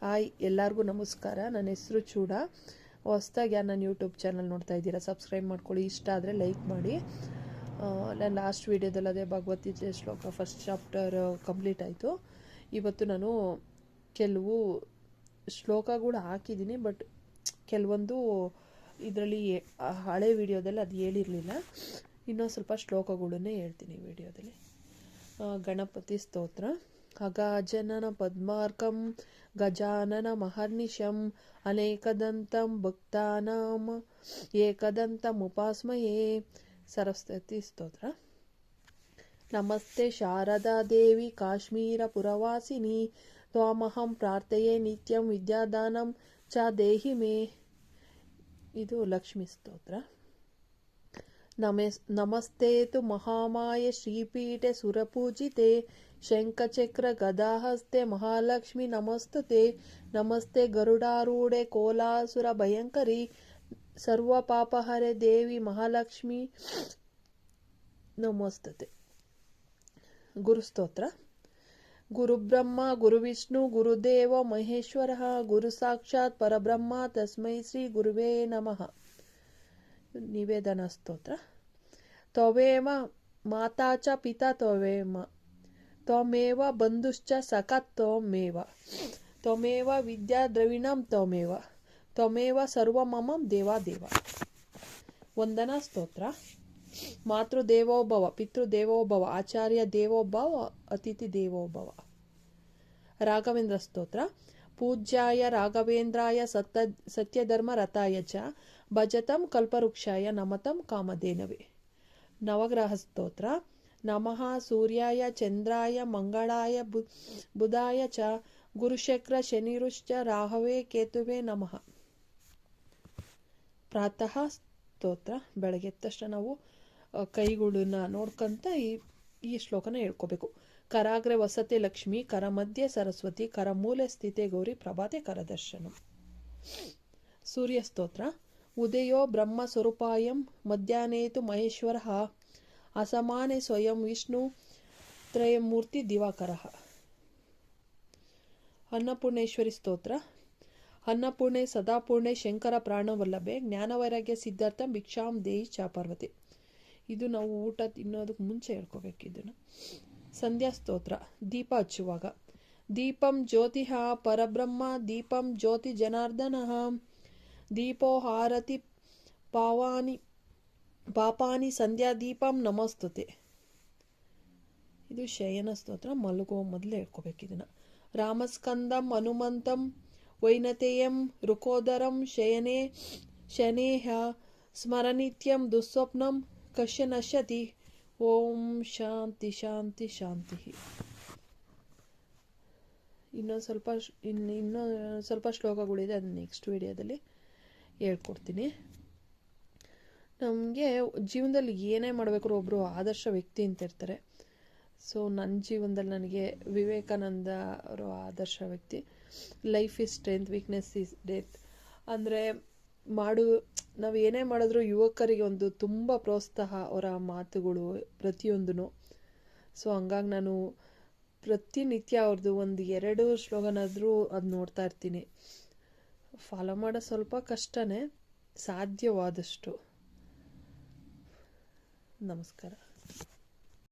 Hi ಎಲ್ಲರಿಗೂ ನಮಸ್ಕಾರ. ನನ್ನ ಹೆಸರು ಚೂಡ. ಹೊಸದಾಗಿ ಯಾರು ನನ್ನ ಯೂಟ್ಯೂಬ್ ಚಾನಲ್ ನೋಡ್ತಾ ಇದ್ದೀರಾ ಸಬ್ಸ್ಕ್ರೈಬ್ ಮಾಡ್ಕೊಳ್ಳಿ. ಇಷ್ಟ ಆದರೆ ಲೈಕ್ ಮಾಡಿ. ನಾನು ಲಾಸ್ಟ್ ವೀಡಿಯೋದಲ್ಲಿ ಅದೇ ಭಗವದ್ಗೀತೆ ಶ್ಲೋಕ ಫಸ್ಟ್ ಚಾಪ್ಟರ್ ಕಂಪ್ಲೀಟ್ ಆಯಿತು. ಇವತ್ತು ನಾನು ಕೆಲವು ಶ್ಲೋಕಗಳು ಹಾಕಿದ್ದೀನಿ, ಬಟ್ ಕೆಲವೊಂದು ಇದರಲ್ಲಿ ಹಳೆ ವಿಡಿಯೋದಲ್ಲಿ ಅದು ಹೇಳಿರಲಿಲ್ಲ. ಇನ್ನೊಂದು ಸ್ವಲ್ಪ ಶ್ಲೋಕಗಳನ್ನೇ ಹೇಳ್ತೀನಿ ವಿಡಿಯೋದಲ್ಲಿ. ಗಣಪತಿ ಸ್ತೋತ್ರ. ಅಗಾಜನನ ಪದ್ಮಾರ್ಕಂ ಗಜಾನನ ಮಹರ್ನಿಶಂ ಅನೇಕದಂತಂ ಭಕ್ತಾನಾಂ ಏಕದಂತಮುಪಾಸ್ಮಯೇ. ಸರಸ್ವತಿ ಸ್ತೋತ್ರ. ನಮಸ್ತೆ ಶಾರದಾ ದೇವಿ ಕಾಶ್ಮೀರ ಪುರವಾಸಿನಿ ತ್ವಾಮಹಂ ಪ್ರಾರ್ಥಯೇ ನಿತ್ಯಂ ವಿದ್ಯಾದಾನಂ ಚ ದೇಹಿ ಮೇ. ಇದು ಲಕ್ಷ್ಮೀ ಸ್ತೋತ್ರ. ನಮಸ್ತೆ ತು ಮಹಾಮಾಯೆ ಶ್ರೀಪೀಠೆ ಸುರಪೂಜಿತೆ ಶಂಖಚಕ್ರ ಗದಾಹಸ್ತೆ ಮಹಾಲಕ್ಷ್ಮಿ ನಮಸ್ತುತೆ. ನಮಸ್ತೆ ಗರುಡಾರೂಢೆ ಕೋಲಾಸುರ ಭಯಂಕರಿ ಸರ್ವ ಪಾಪಹರೆ ದೇವಿ ಮಹಾಲಕ್ಷ್ಮಿ ನಮಸ್ತುತೆ. ಗುರುಸ್ತೋತ್ರ. ಗುರುಬ್ರಹ್ಮ ಗುರುವಿಷ್ಣು ಗುರುದೇವ ಮಹೇಶ್ವರ ಗುರು ಸಾಕ್ಷಾತ್ ಪರಬ್ರಹ್ಮ ತಸ್ಮೈ ಶ್ರೀ ಗುರುವೇ ನಮಃ. ನಿವೇದನ ಸ್ತೋತ್ರ. ತ್ವಮೇವ ಮಾತಾ ಚ ಪಿತಾ ತ್ವಮೇವ ತ್ವಮೇವ ಬಂಧುಶ್ಚ ಸಖಾ ತ್ವಮೇವ ತ್ವಮೇವ ವಿದ್ಯಾ ದ್ರವಿಣಂ ತ್ವಮೇವ ತ್ವಮೇವ ಸರ್ವಮಮ ದೇವಾದೇವ. ವಂದನಾ ಸ್ತೋತ್ರ. ಮಾತೃದೇವೋಭವ ಪಿತೃದೇವೋಭವ ಆಚಾರ್ಯ ದೇವೋಭವ ಅತಿಥಿ ದೇವೋಭವ. ರಾಘವೇಂದ್ರ ಸ್ತೋತ್ರ. ಪೂಜ್ಯಾಯ ರಾಘವೇಂದ್ರಾಯ ಸತ್ಯಧರ್ಮ ರಥಾಯ ಚ ಭಜತಂ ಕಲ್ಪವೃಕ್ಷಾಯ ನಮತಂ ಕಾಮಧೇನವೇ. ನವಗ್ರಹ ಸ್ತೋತ್ರ. ನಮಃ ಸೂರ್ಯಾಯ ಚಂದ್ರಾಯ ಮಂಗಳಾಯ ಬುಧಾಯ ಚ ಗುರುಶುಕ್ರ ಶನಿರುಶ್ಚ ರಾಹವೇ ಕೇತುವೆ ನಮಃ. ಪ್ರಾತಃ ಸ್ತೋತ್ರ. ಬೆಳಗ್ಗೆ ಎದ್ದ ತಕ್ಷಣ ನಾವು ಕೈಗಳನ್ನ ನೋಡ್ಕೊಂತ ಈ ಶ್ಲೋಕನ ಹೇಳ್ಕೋಬೇಕು. ಕರಾಗ್ರೆ ವಸತೆ ಲಕ್ಷ್ಮಿ ಕರ ಮಧ್ಯೆ ಸರಸ್ವತಿ ಕರ ಮೂಲೆ ಸ್ಥಿತೆ ಗೌರಿ ಪ್ರಭಾತೆ ಕರದರ್ಶನ. ಸೂರ್ಯ ಸ್ತೋತ್ರ. ಉದಯೋ ಬ್ರಹ್ಮ ಸ್ವರೂಪಾಯಂ ಮಧ್ಯಾಹ್ನೇತು ಮಹೇಶ್ವರ ಅಸಮಾನೆ ಸ್ವಯಂ ವಿಷ್ಣು ತ್ರಯಮೂರ್ತಿ ದಿವಾಕರ. ಅನ್ನಪೂರ್ಣೇಶ್ವರಿ ಸ್ತೋತ್ರ. ಅನ್ನಪೂರ್ಣೆ ಸದಾಪೂರ್ಣೆ ಶಂಕರ ಪ್ರಾಣವಲ್ಲಭೆ ಜ್ಞಾನವೈರಾಗ್ಯ ಸಿದ್ಧಾರ್ಥ ಭಿಕ್ಷಾಂ ದೇಹಿ ಚಾಪಾರ್ವತಿ. ಇದು ನಾವು ಊಟ ತಿನ್ನೋದಕ್ಕೆ ಮುಂಚೆ ಹೇಳ್ಕೋಬೇಕು ಇದನ್ನು. ಸಂಧ್ಯಾ ಸ್ತೋತ್ರ. ದೀಪ ಹಚ್ಚುವಾಗ. ದೀಪಂ ಜ್ಯೋತಿ ಪರಬ್ರಹ್ಮ ದೀಪಂ ಜ್ಯೋತಿ ಜನಾರ್ದನ ದೀಪೋ ಹಾರತಿ ಪಾಪಾನಿ ಸಂಧ್ಯಾ ದೀಪಂ ನಮಸ್ತುತೆ. ಇದು ಶಯನ ಸ್ತೋತ್ರ. ಮಲಗುವ ಮೊದಲೇ ಹೇಳ್ಕೋಬೇಕು ಇದನ್ನು. ರಾಮಸ್ಕಂದಂ ಹನುಮಂತಂ ವೈನತೇಯಂ ರುಕೋದರಂ ಶಯನೆ ಶನೇಹ ಸ್ಮರನಿತ್ಯಂ ದುಸ್ವಪ್ನಂ ಕಶ್ಯ ನಶ್ಯತಿ. ಓಂ ಶಾಂತಿ ಶಾಂತಿ ಶಾಂತಿ. ಇನ್ನೊಂದು ಸ್ವಲ್ಪ ಶ್ಲೋಕಗಳಿದೆ, ಅದನ್ನ ನೆಕ್ಸ್ಟ್ ವಿಡಿಯೋದಲ್ಲಿ ಹೇಳ್ಕೊಡ್ತೀನಿ. ನಮಗೆ ಜೀವನದಲ್ಲಿ ಏನೇ ಮಾಡಬೇಕಾದ್ರೂ ಒಬ್ಬರು ಆದರ್ಶ ವ್ಯಕ್ತಿ ಅಂತ ಇರ್ತಾರೆ. ಸೊ ನನ್ನ ಜೀವನದಲ್ಲಿ ನನಗೆ ವಿವೇಕಾನಂದ ಅವರು ಆದರ್ಶ ವ್ಯಕ್ತಿ. Life is strength weakness is death ಅಂದರೆ ನಾವು ಏನೇ ಮಾಡಿದ್ರೂ ಯುವಕರಿಗೆ ಒಂದು ತುಂಬ ಪ್ರೋತ್ಸಾಹ ಅವರ ಮಾತುಗಳು ಪ್ರತಿಯೊಂದೂ. ಸೊ ಹಂಗಾಗಿ ನಾನು ಪ್ರತಿನಿತ್ಯ ಅವ್ರದ್ದು 1-2 ಶ್ಲೋಗನಾದರೂ ಅದು ನೋಡ್ತಾ ಇರ್ತೀನಿ. ಫಾಲೋ ಮಾಡೋ ಸ್ವಲ್ಪ ಕಷ್ಟನೇ, ಸಾಧ್ಯವಾದಷ್ಟು. ನಮಸ್ಕಾರ.